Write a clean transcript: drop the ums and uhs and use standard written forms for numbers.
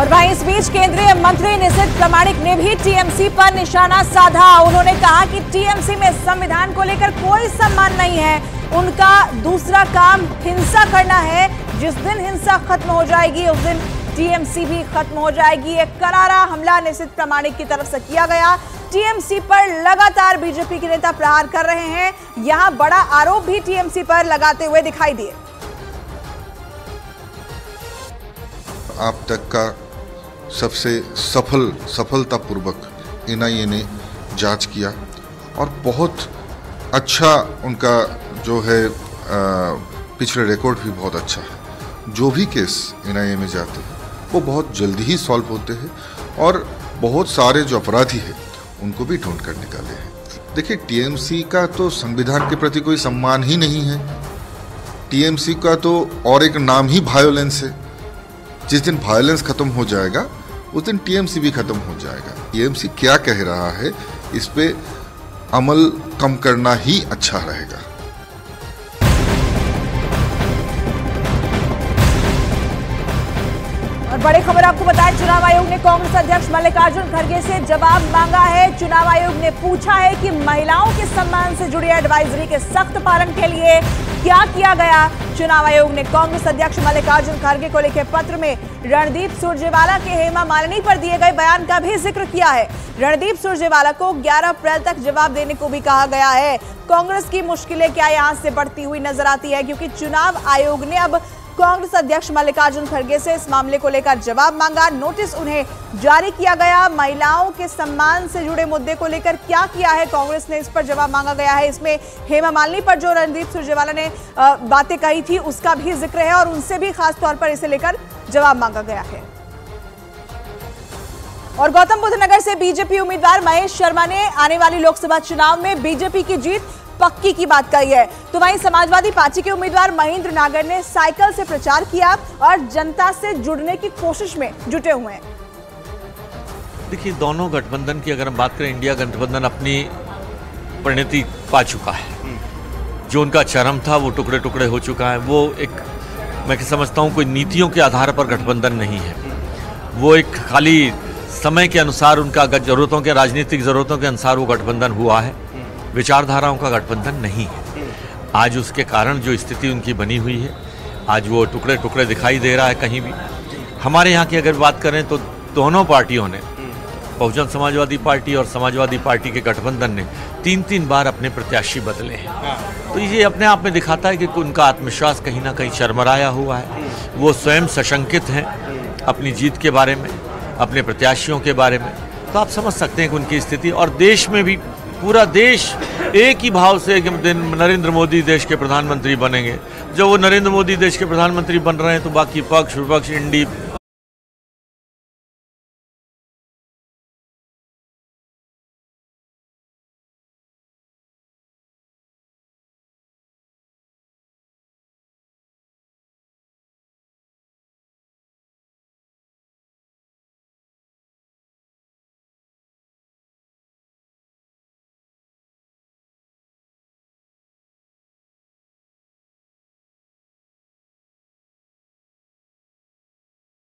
और वहीं इस बीच केंद्रीय मंत्री निशित प्रामाणिक ने भी टीएमसी पर निशाना साधा। उन्होंने कहा कि टीएमसी में संविधान को लेकर कोई सम्मान नहीं है, उनका दूसरा काम हिंसा करना है। जिस दिन हिंसा खत्म हो जाएगी उस दिन टीएमसी भी खत्म हो जाएगी। एक करारा हमला निशित प्रामाणिक की तरफ से किया गया। टीएमसी पर लगातार बीजेपी के नेता प्रहार कर रहे हैं। यहां बड़ा आरोप भी टीएमसी पर लगाते हुए दिखाई दिए। अब तक का सबसे सफलतापूर्वक एनआईए ने जांच किया और बहुत अच्छा उनका जो है पिछले रिकॉर्ड भी बहुत अच्छा है। जो भी केस एनआईए में जाते हैं वो बहुत जल्दी ही सॉल्व होते हैं और बहुत सारे जो अपराधी हैं उनको भी ढूंढ कर निकाले हैं। देखिए, टीएमसी का तो संविधान के प्रति कोई सम्मान ही नहीं है। टीएमसी का तो और एक नाम ही वायोलेंस है। जिस दिन वायलेंस खत्म हो जाएगा उस दिन टीएमसी भी खत्म हो जाएगा। टीएमसी क्या कह रहा है इस पे अमल कम करना ही अच्छा रहेगा। और बड़ी खबर आपको बताएं, चुनाव आयोग ने कांग्रेस अध्यक्ष मल्लिकार्जुन खड़गे से जवाब मांगा है। चुनाव आयोग ने पूछा है कि महिलाओं के सम्मान से जुड़ी एडवाइजरी के सख्त पालन के लिए क्या किया गया। चुनाव आयोग ने कांग्रेस अध्यक्ष मल्लिकार्जुन खड़गे को लिखे पत्र में रणदीप सुरजेवाला के हेमा मालिनी पर दिए गए बयान का भी जिक्र किया है। रणदीप सुरजेवाला को 11 अप्रैल तक जवाब देने को भी कहा गया है। कांग्रेस की मुश्किलें क्या यहां से बढ़ती हुई नजर आती है, क्योंकि चुनाव आयोग ने अब कांग्रेस अध्यक्ष मल्लिकार्जुन खड़गे से इस मामले को लेकर जवाब मांगा। नोटिस उन्हें जारी किया गया। महिलाओं के सम्मान से जुड़े मुद्दे को लेकर क्या किया है कांग्रेस ने, इस पर जवाब मांगा गया है। इसमें हेमा मालिनी पर जो रणदीप सुरजेवाला ने बातें कही थी उसका भी जिक्र है और उनसे भी खास तौर पर इसे लेकर जवाब मांगा गया है। और गौतम बुद्ध नगर से बीजेपी उम्मीदवार महेश शर्मा ने आने वाली लोकसभा चुनाव में बीजेपी की जीत पक्की की बात कही है। तो वहीं समाजवादी पार्टी के उम्मीदवार महेंद्र नागर ने साइकिल से प्रचार किया और जनता से जुड़ने की कोशिश में जुटे हुए हैं। देखिए, दोनों गठबंधन की अगर हम बात करें, इंडिया गठबंधन अपनी परिणति पा चुका है। जो उनका चरम था वो टुकड़े टुकड़े हो चुका है। वो एक, मैं समझता हूँ, कोई नीतियों के आधार पर गठबंधन नहीं है। वो एक खाली समय के अनुसार उनका जरूरतों के, राजनीतिक जरूरतों के अनुसार वो गठबंधन हुआ है। विचारधाराओं का गठबंधन नहीं है। आज उसके कारण जो स्थिति उनकी बनी हुई है, आज वो टुकड़े टुकड़े दिखाई दे रहा है कहीं भी। हमारे यहाँ की अगर बात करें तो दोनों पार्टियों ने, बहुजन समाजवादी पार्टी और समाजवादी पार्टी के गठबंधन ने 3-3 बार अपने प्रत्याशी बदले हैं। तो ये अपने आप में दिखाता है कि उनका आत्मविश्वास कहीं ना कहीं चरमराया हुआ है। वो स्वयं सशंकित हैं अपनी जीत के बारे में, अपने प्रत्याशियों के बारे में। तो आप समझ सकते हैं कि उनकी स्थिति, और देश में भी पूरा देश एक ही भाव से कि नरेंद्र मोदी देश के प्रधानमंत्री बनेंगे। जब वो नरेंद्र मोदी देश के प्रधानमंत्री बन रहे हैं तो बाकी पक्ष विपक्ष, इंडी